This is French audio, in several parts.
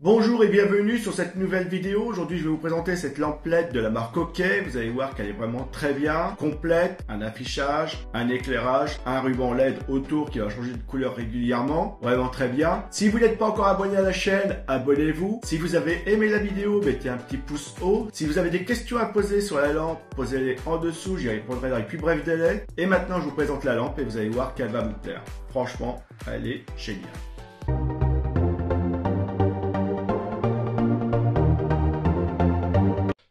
Bonjour et bienvenue sur cette nouvelle vidéo. Aujourd'hui, je vais vous présenter cette lampe LED de la marque OK. Vous allez voir qu'elle est vraiment très bien, complète, un affichage, un éclairage, un ruban LED autour qui va changer de couleur régulièrement. Vraiment très bien. Si vous n'êtes pas encore abonné à la chaîne, abonnez-vous. Si vous avez aimé la vidéo, mettez un petit pouce haut. Si vous avez des questions à poser sur la lampe, posez-les en dessous. J'y répondrai dans les plus brefs délais. Et maintenant, je vous présente la lampe et vous allez voir qu'elle va vous plaire. Franchement, elle est géniale.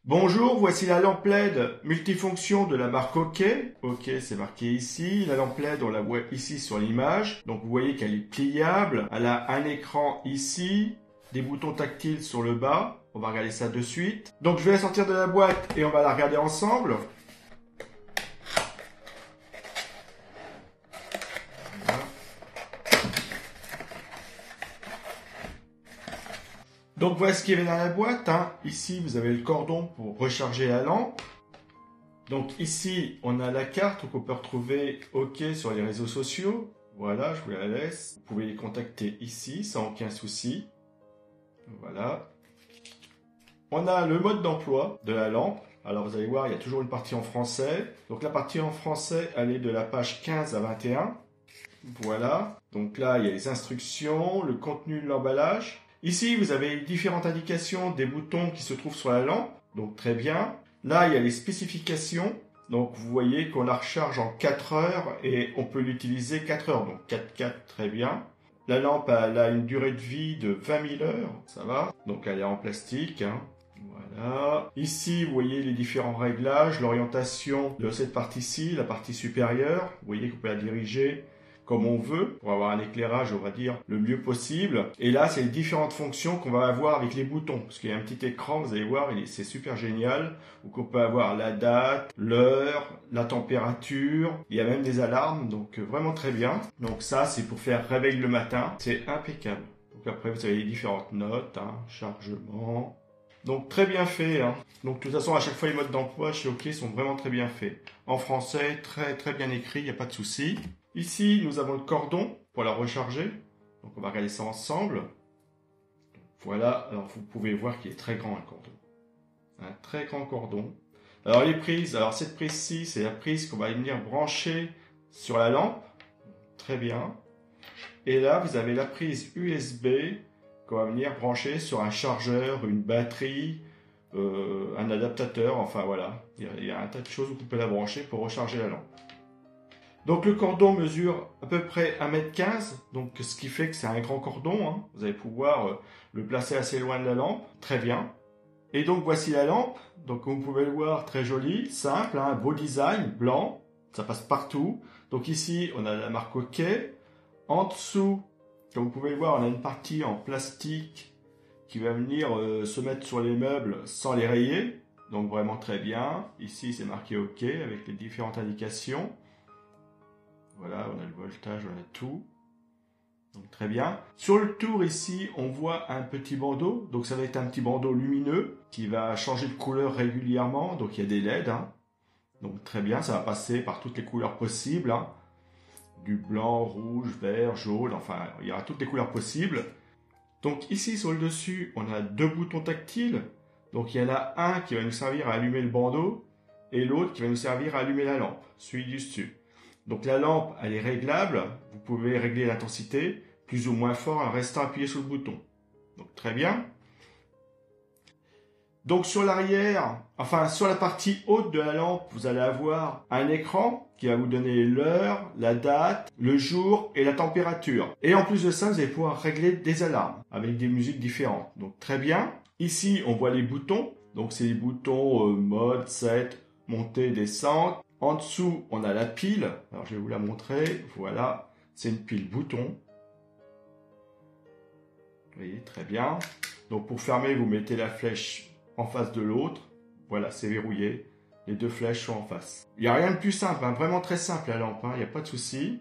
Bonjour, voici la lampe LED multifonction de la marque OK. OK, c'est marqué ici. La lampe LED, on la voit ici sur l'image. Donc vous voyez qu'elle est pliable. Elle a un écran ici, des boutons tactiles sur le bas. On va regarder ça de suite. Donc je vais la sortir de la boîte et on va la regarder ensemble. Donc voilà ce qu'il y avait dans la boîte. Ici, vous avez le cordon pour recharger la lampe. Donc ici, on a la carte qu'on peut retrouver OK sur les réseaux sociaux. Voilà, je vous la laisse. Vous pouvez les contacter ici sans aucun souci. Voilà. On a le mode d'emploi de la lampe. Alors vous allez voir, il y a toujours une partie en français. Donc la partie en français, elle est de la page 15 à 21. Voilà. Donc là, il y a les instructions, le contenu de l'emballage. Ici, vous avez différentes indications des boutons qui se trouvent sur la lampe, donc très bien. Là, il y a les spécifications, donc vous voyez qu'on la recharge en 4 heures et on peut l'utiliser 4 heures, donc 4-4, très bien. La lampe, elle a une durée de vie de 20 000 heures, ça va, donc elle est en plastique. Voilà. Ici, vous voyez les différents réglages, l'orientation de cette partie-ci, la partie supérieure, vous voyez qu'on peut la diriger comme on veut, pour avoir un éclairage, on va dire, le mieux possible. Et là, c'est les différentes fonctions qu'on va avoir avec les boutons. Parce qu'il y a un petit écran, vous allez voir, c'est super génial. Donc on peut avoir la date, l'heure, la température. Il y a même des alarmes, donc vraiment très bien. Donc ça, c'est pour faire réveil le matin. C'est impeccable. Donc après, vous avez les différentes notes, chargement. Donc très bien fait. Donc de toute façon, à chaque fois, les modes d'emploi chez OK sont vraiment très bien faits. En français, très très bien écrit, il n'y a pas de souci. Ici, nous avons le cordon pour la recharger. Donc, on va regarder ça ensemble. Voilà. Alors, vous pouvez voir qu'il est très grand, un cordon. Un très grand cordon. Alors, les prises. Alors, cette prise-ci, c'est la prise qu'on va venir brancher sur la lampe. Très bien. Et là, vous avez la prise USB qu'on va venir brancher sur un chargeur, une batterie, un adaptateur. Enfin, voilà. Il y a un tas de choses où vous pouvez la brancher pour recharger la lampe. Donc le cordon mesure à peu près 1,15 m, donc ce qui fait que c'est un grand cordon. Vous allez pouvoir le placer assez loin de la lampe, très bien. Et donc voici la lampe, donc comme vous pouvez le voir, très jolie, simple, beau design, blanc, ça passe partout. Donc ici on a la marque OK. En dessous, comme vous pouvez le voir, on a une partie en plastique qui va venir se mettre sur les meubles sans les rayer. Donc vraiment très bien. Ici c'est marqué OK avec les différentes indications. Voilà, on a le voltage, on a tout. Donc très bien. Sur le tour ici, on voit un petit bandeau. Donc ça va être un petit bandeau lumineux qui va changer de couleur régulièrement. Donc il y a des LED. Donc très bien, ça va passer par toutes les couleurs possibles. Du blanc, rouge, vert, jaune, enfin il y aura toutes les couleurs possibles. Donc ici sur le dessus, on a deux boutons tactiles. Donc il y en a un qui va nous servir à allumer le bandeau et l'autre qui va nous servir à allumer la lampe, celui du dessus. Donc la lampe, elle est réglable. Vous pouvez régler l'intensité plus ou moins fort en restant appuyé sur le bouton. Donc très bien. Donc sur l'arrière, enfin sur la partie haute de la lampe, vous allez avoir un écran qui va vous donner l'heure, la date, le jour et la température. Et en plus de ça, vous allez pouvoir régler des alarmes avec des musiques différentes. Donc très bien. Ici, on voit les boutons. Donc c'est les boutons mode, set, montée, descente. En dessous, on a la pile. Alors, je vais vous la montrer. Voilà, c'est une pile bouton. Vous voyez, très bien. Donc, pour fermer, vous mettez la flèche en face de l'autre. Voilà, c'est verrouillé. Les deux flèches sont en face. Il n'y a rien de plus simple, vraiment très simple la lampe. Il n'y a pas de souci.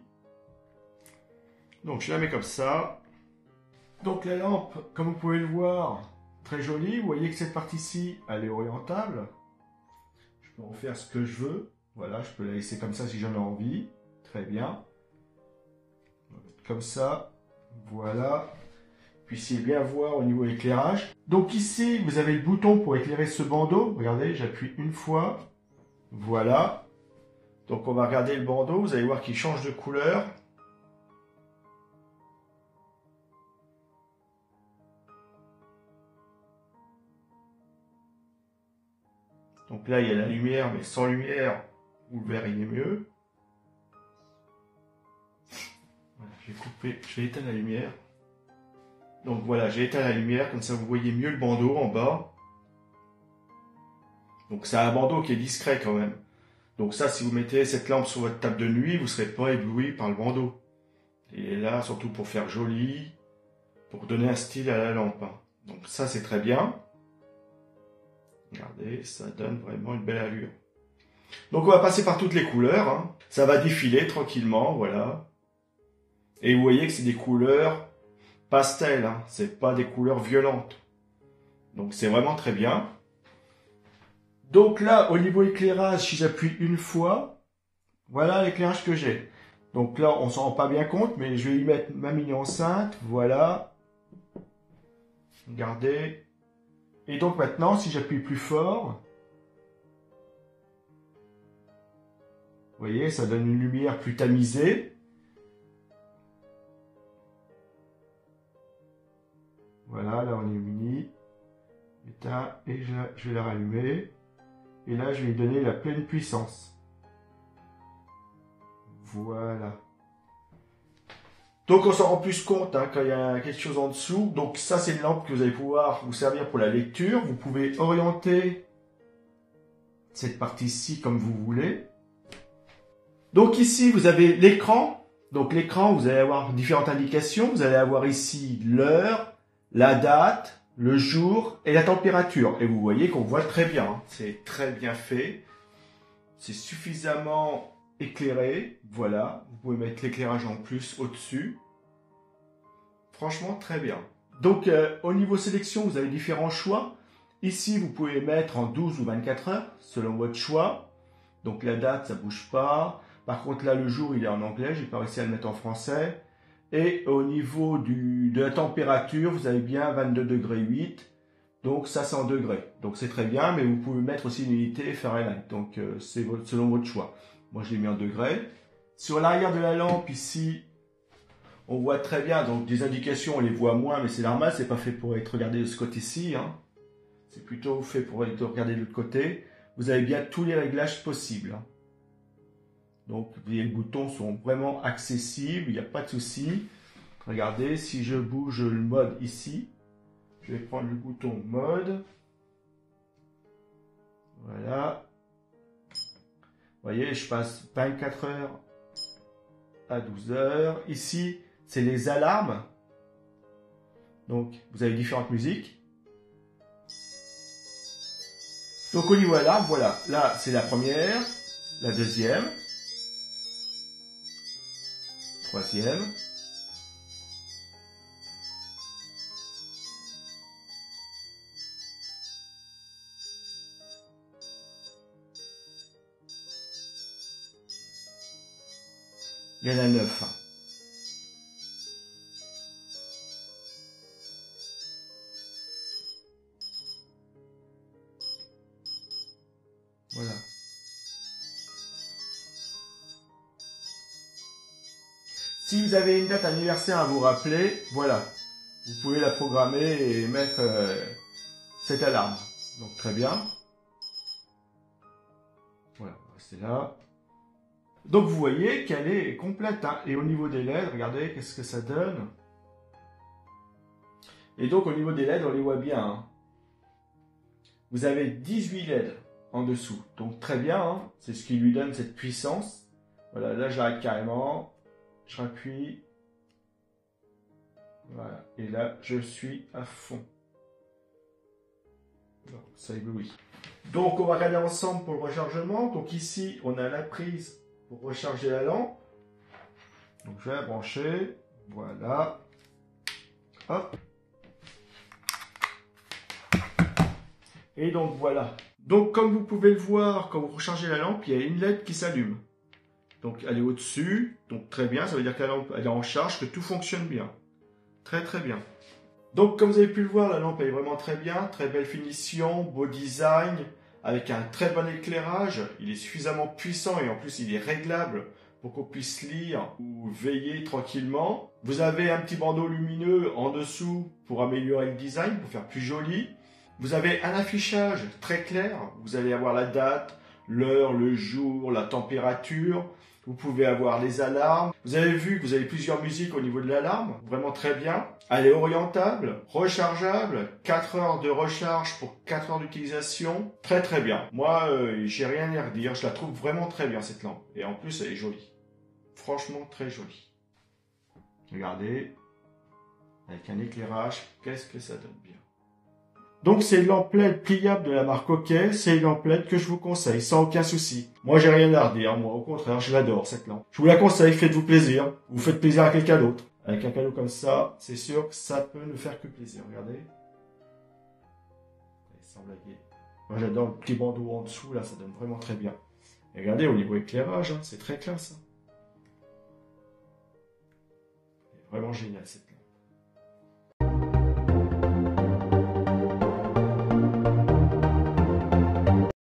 Donc, je la mets comme ça. Donc, la lampe, comme vous pouvez le voir, très jolie. Vous voyez que cette partie-ci, elle est orientable. Je peux en faire ce que je veux. Voilà, je peux la laisser comme ça si j'en ai envie. Très bien. Comme ça. Voilà. puissiez bien voir au niveau éclairage. Donc ici, vous avez le bouton pour éclairer ce bandeau. Regardez, j'appuie une fois. Voilà. Donc on va regarder le bandeau. Vous allez voir qu'il change de couleur. Donc là, il y a la lumière, mais sans lumière, ou le vert, il est mieux. Voilà, je vais éteindre la lumière. Donc voilà, j'ai éteint la lumière, comme ça vous voyez mieux le bandeau en bas. Donc c'est un bandeau qui est discret quand même. Donc ça, si vous mettez cette lampe sur votre table de nuit, vous ne serez pas ébloui par le bandeau. Il est là surtout pour faire joli, pour donner un style à la lampe. Donc ça, c'est très bien. Regardez, ça donne vraiment une belle allure. Donc on va passer par toutes les couleurs. Ça va défiler tranquillement, voilà. Et vous voyez que c'est des couleurs pastel, c'est pas des couleurs violentes. Donc c'est vraiment très bien. Donc là, au niveau éclairage, si j'appuie une fois, voilà l'éclairage que j'ai. Donc là, on s'en rend pas bien compte, mais je vais y mettre ma mini enceinte, voilà. Regardez. Et donc maintenant, si j'appuie plus fort, vous voyez, ça donne une lumière plus tamisée. Voilà, là on est mini. Éteint, et je vais la rallumer. Et là, je vais lui donner la pleine puissance. Voilà. Donc on s'en rend plus compte quand il y a quelque chose en dessous. Donc ça, c'est une lampe que vous allez pouvoir vous servir pour la lecture. Vous pouvez orienter cette partie-ci comme vous voulez. Donc ici, vous avez l'écran. Donc l'écran, vous allez avoir différentes indications. Vous allez avoir ici l'heure, la date, le jour et la température. Et vous voyez qu'on voit très bien. C'est très bien fait. C'est suffisamment éclairé. Voilà. Vous pouvez mettre l'éclairage en plus au-dessus. Franchement, très bien. Donc, au niveau sélection, vous avez différents choix. Ici, vous pouvez mettre en 12 ou 24 heures, selon votre choix. Donc, la date, ça bouge pas. Par contre, là, le jour, il est en anglais. J'ai pas réussi à le mettre en français. Et au niveau de la température, vous avez bien 22 degrés 8. Donc, ça, c'est en degrés. Donc, c'est très bien. Mais vous pouvez mettre aussi une unité Fahrenheit. Donc, c'est selon votre choix. Moi, je l'ai mis en degrés. Sur l'arrière de la lampe, ici, on voit très bien. Donc, des indications, on les voit moins. Mais c'est normal. C'est pas fait pour être regardé de ce côté-ci. C'est plutôt fait pour être regardé de l'autre côté. Vous avez bien tous les réglages possibles. Donc, les boutons sont vraiment accessibles, il n'y a pas de souci. Regardez, si je bouge le mode ici, je vais prendre le bouton mode. Voilà. Vous voyez, je passe 24 heures à 12 heures. Ici, c'est les alarmes. Donc, vous avez différentes musiques. Donc, au niveau alarme, voilà. Là, c'est la première, la deuxième. Troisième. Il y en a 9. Voilà. Si vous avez une date anniversaire à vous rappeler, voilà, vous pouvez la programmer et mettre cette alarme. Donc très bien. Voilà, c'est là. Donc vous voyez qu'elle est complète. Et au niveau des LED, regardez qu'est-ce que ça donne. Et donc au niveau des LED, on les voit bien. Vous avez 18 LED en dessous. Donc très bien, c'est ce qui lui donne cette puissance. Voilà, là j'arrête carrément. Je rappuie. Voilà. Et là, je suis à fond. Alors, ça éblouit. Donc, on va regarder ensemble pour le rechargement. Donc ici, on a la prise pour recharger la lampe. Donc, je vais la brancher. Voilà. Hop. Et donc, voilà. Donc, comme vous pouvez le voir, quand vous rechargez la lampe, il y a une LED qui s'allume. Donc, elle est au-dessus. Donc, très bien. Ça veut dire que la lampe elle est en charge, que tout fonctionne bien. Très, très bien. Donc comme vous avez pu le voir, la lampe elle est vraiment très bien, très belle finition, beau design, avec un très bon éclairage. Il est suffisamment puissant et en plus il est réglable pour qu'on puisse lire ou veiller tranquillement. Vous avez un petit bandeau lumineux en dessous pour améliorer le design, pour faire plus joli. Vous avez un affichage très clair, vous allez avoir la date, l'heure, le jour, la température. Vous pouvez avoir les alarmes. Vous avez vu que vous avez plusieurs musiques au niveau de l'alarme. Vraiment très bien. Elle est orientable, rechargeable. 4 heures de recharge pour 4 heures d'utilisation. Très très bien. Moi, j'ai rien à redire. Je la trouve vraiment très bien cette lampe. Et en plus, elle est jolie. Franchement, très jolie. Regardez. Avec un éclairage, qu'est-ce que ça donne bien. Donc c'est une lampe LED pliable de la marque OK, c'est une lampe LED que je vous conseille sans aucun souci. Moi j'ai rien à redire, moi au contraire je l'adore cette lampe. Je vous la conseille, faites-vous plaisir, vous faites plaisir à quelqu'un d'autre. Avec un cadeau comme ça, c'est sûr que ça peut ne faire que plaisir, regardez. Sans blaguer. Moi j'adore le petit bandeau en dessous, là ça donne vraiment très bien. Et regardez au niveau éclairage, hein, c'est très classe. C'est vraiment génial cette lampe.